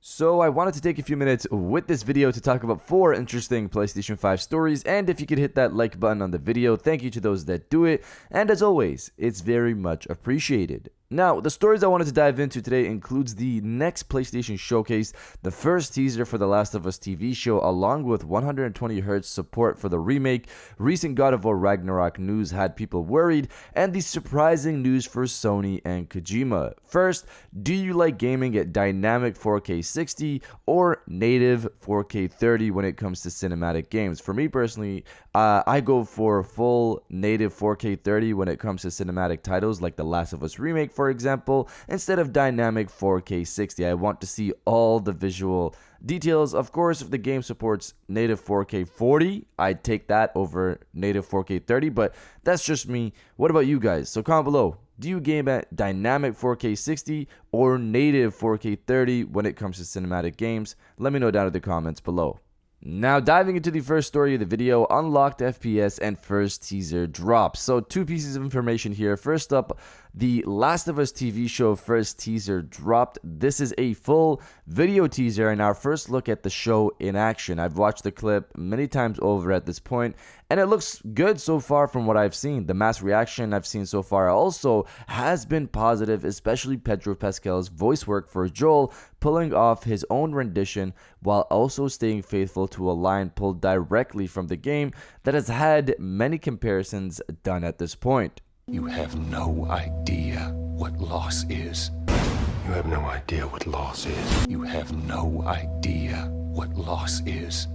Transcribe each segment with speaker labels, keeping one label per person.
Speaker 1: So I wanted to take a few minutes with this video to talk about 4 interesting PlayStation 5 stories, and if you could hit that like button on the video, thank you to those that do it, and as always, it's very much appreciated. Now, the stories I wanted to dive into today includes the next PlayStation showcase, the first teaser for The Last of Us TV show, along with 120Hz support for the remake, recent God of War Ragnarok news had people worried, and the surprising news for Sony and Kojima. First, do you like gaming at dynamic 4K 60 or native 4K 30 when it comes to cinematic games? For me personally, I go for full native 4K 30 when it comes to cinematic titles like The Last of Us remake, for example, instead of dynamic 4K 60. I want to see all the visual details. Of course, if the game supports native 4K 40, I'd take that over native 4K 30, but that's just me. What about you guys? So comment below. Do you game at dynamic 4K 60 or native 4K 30 when it comes to cinematic games? Let me know down in the comments below. Now, diving into the first story of the video, unlocked FPS and first teaser drops. So 2 pieces of information here. First up, the Last of Us TV show first teaser dropped. This is a full video teaser and our first look at the show in action. I've watched the clip many times over at this point, and it looks good so far from what I've seen. The mass reaction I've seen so far also has been positive, especially Pedro Pascal's voice work for Joel, pulling off his own rendition while also staying faithful to a line pulled directly from the game that has had many comparisons done at this point.
Speaker 2: You have no idea what loss is.
Speaker 3: You have no idea what loss is.
Speaker 2: You have no idea what loss is.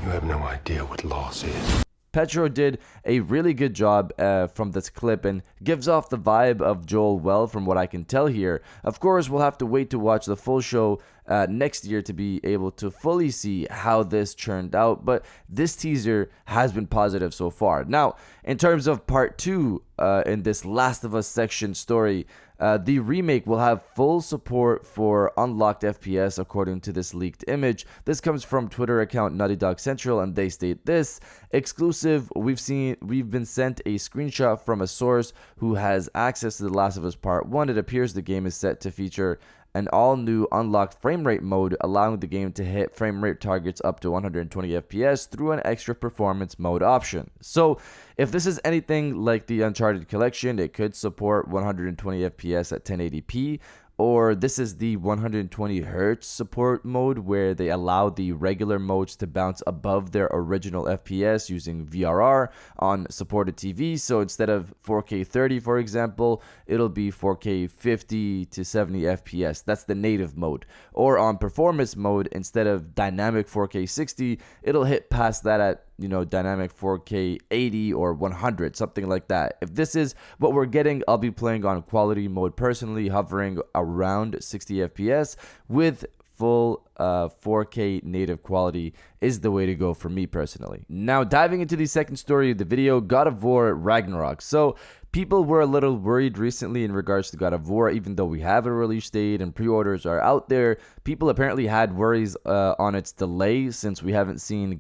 Speaker 3: You have no idea what loss is.
Speaker 1: Pedro did a really good job from this clip and gives off the vibe of Joel well from what I can tell here. Of course, we'll have to wait to watch the full show next year to be able to fully see how this turned out, but this teaser has been positive so far. Now, in terms of part 2 in this Last of Us section story, the remake will have full support for unlocked FPS according to this leaked image. This comes from Twitter account Naughty Dog Central, and they state this: exclusive, we've been sent a screenshot from a source who has access to The Last of Us Part 1. It appears the game is set to feature an all-new unlocked frame rate mode, allowing the game to hit frame rate targets up to 120 FPS through an extra performance mode option. So, if this is anything like the Uncharted collection, it could support 120 FPS at 1080p, or this is the 120Hz support mode where they allow the regular modes to bounce above their original FPS using VRR on supported TV. So instead of 4K 30, for example, it'll be 4K 50 to 70 FPS. That's the native mode. Or on performance mode, instead of dynamic 4K 60, it'll hit past that at dynamic 4K 80 or 100, something like that. If this is what we're getting, I'll be playing on quality mode personally, hovering around 60 FPS with full 4K native quality is the way to go for me personally. Now, diving into the second story of the video, God of War Ragnarok. So people were a little worried recently in regards to God of War, even though we have a release date and pre-orders are out there. People apparently had worries on its delay since we haven't seen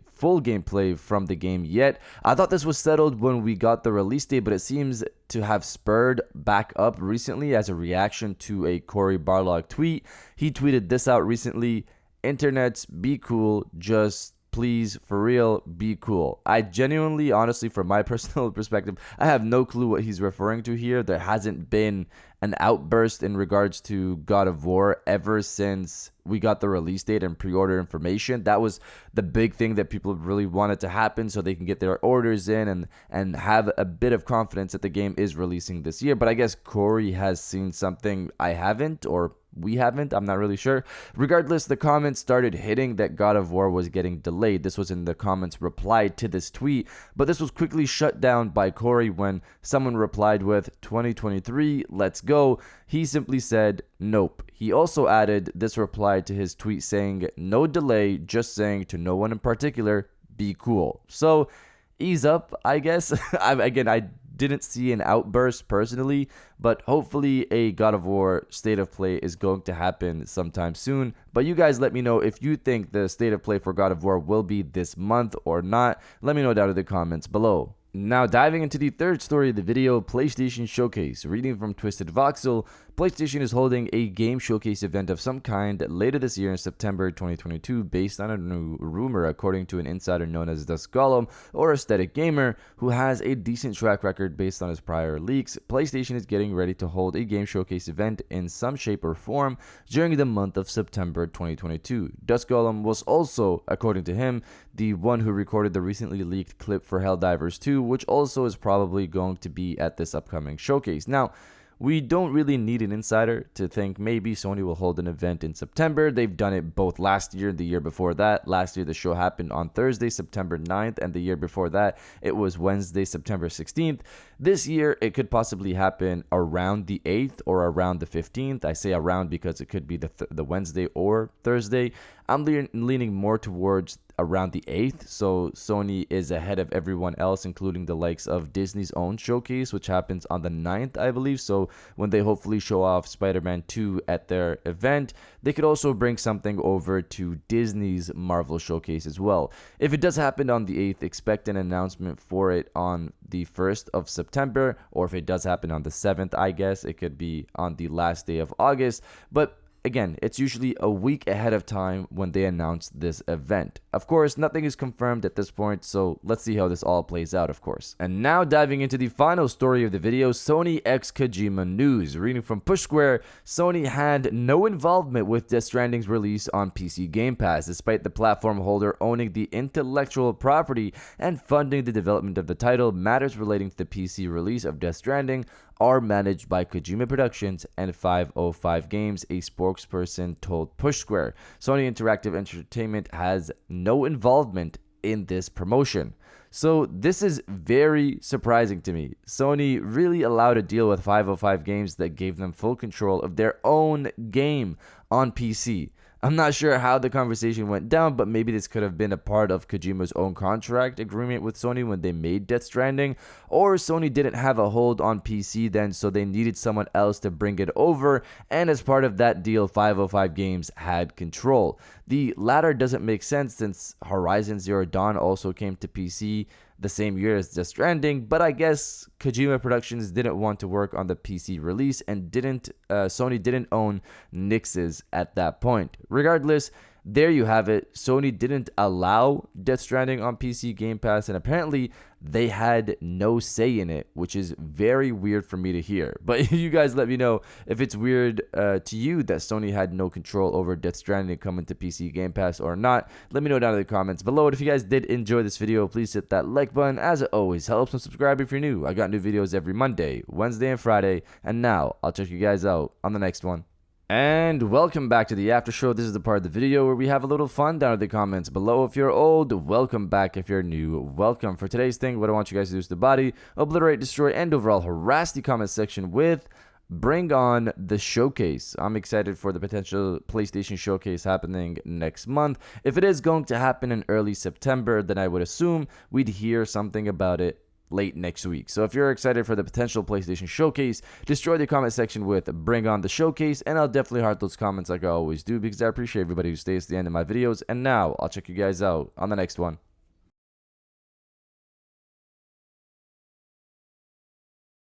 Speaker 1: full gameplay from the game yet. I thought this was settled when we got the release date, but it seems to have spurred back up recently as a reaction to a Cory Barlog tweet. He tweeted this out recently: "Internets, be cool, just please, for real, be cool." I genuinely, honestly, from my personal perspective, I have no clue what he's referring to here. There hasn't been an outburst in regards to God of War ever since we got the release date and pre-order information. That was the big thing that people really wanted to happen so they can get their orders in and have a bit of confidence that the game is releasing this year. But I guess Corey has seen something I haven't, or we haven't, I'm not really sure. Regardless, the comments started hitting that God of War was getting delayed. This was in the comments reply to this tweet, but this was quickly shut down by Corey when someone replied with 2023, let's go. He simply said nope. He also added this reply to his tweet saying no delay, just saying to no one in particular, be cool. So ease up, I guess. I didn't see an outburst personally, but hopefully a God of War state of play is going to happen sometime soon. But you guys let me know if you think the state of play for God of War will be this month or not. Let me know down in the comments below. Now diving into the third story of the video, PlayStation Showcase. Reading from Twisted Voxel, PlayStation is holding a game showcase event of some kind later this year in September 2022 based on a new rumor, according to an insider known as Dusk Golem or Aesthetic Gamer, who has a decent track record based on his prior leaks. PlayStation is getting ready to hold a game showcase event in some shape or form during the month of September 2022. Dusk Golem was also, according to him, the one who recorded the recently leaked clip for Helldivers 2, which also is probably going to be at this upcoming showcase. Now, we don't really need an insider to think maybe Sony will hold an event in September. They've done it both last year and the year before that. Last year, the show happened on Thursday, September 9th, and the year before that, it was Wednesday, September 16th. This year, it could possibly happen around the 8th or around the 15th. I say around because it could be the Wednesday or Thursday. I'm leaning more towards around the 8th, so Sony is ahead of everyone else, including the likes of Disney's own showcase, which happens on the 9th, I believe. So when they hopefully show off Spider-Man 2 at their event, they could also bring something over to Disney's Marvel showcase as well. If it does happen on the 8th, expect an announcement for it on the 1st of September, or if it does happen on the 7th, I guess it could be on the last day of August. But again, it's usually a week ahead of time when they announce this event. Of course, nothing is confirmed at this point, so let's see how this all plays out, of course. And now diving into the final story of the video, Sony x Kojima news. Reading from Push Square, Sony had no involvement with Death Stranding's release on PC Game Pass, despite the platform holder owning the intellectual property and funding the development of the title. Matters relating to the PC release of Death Stranding are managed by Kojima Productions and 505 Games, a spokesperson told Push Square. Sony Interactive Entertainment has no involvement in this promotion. So this is very surprising to me. Sony really allowed a deal with 505 Games that gave them full control of their own game on PC. I'm not sure how the conversation went down, but maybe this could have been a part of Kojima's own contract agreement with Sony when they made Death Stranding, or Sony didn't have a hold on PC then, so they needed someone else to bring it over, and as part of that deal, 505 Games had control. The latter doesn't make sense since Horizon Zero Dawn also came to PC the same year as Death Stranding, but I guess Kojima Productions didn't want to work on the PC release and Sony didn't own Nix's at that point. Regardless, there you have it. Sony didn't allow Death Stranding on PC Game Pass, and apparently they had no say in it, which is very weird for me to hear. But you guys let me know if it's weird to you that Sony had no control over Death Stranding coming to PC Game Pass or not. Let me know down in the comments below. And if you guys did enjoy this video, please hit that like button, as it always helps, and subscribe if you're new. I got new videos every Monday, Wednesday, and Friday. And now I'll check you guys out on the next one. And welcome back to the after show. This is the part of the video where we have a little fun down in the comments below. If you're old, welcome back. If you're new, welcome. For today's thing, what I want you guys to do is to body, obliterate, destroy, and overall harass the comment section with bring on the showcase. I'm excited for the potential PlayStation showcase happening next month. If it is going to happen in early September, then I would assume we'd hear something about it late next week. So if you're excited for the potential PlayStation showcase, destroy the comment section with bring on the showcase, and I'll definitely heart those comments like I always do, because I appreciate everybody who stays to the end of my videos. And now I'll check you guys out on the next one.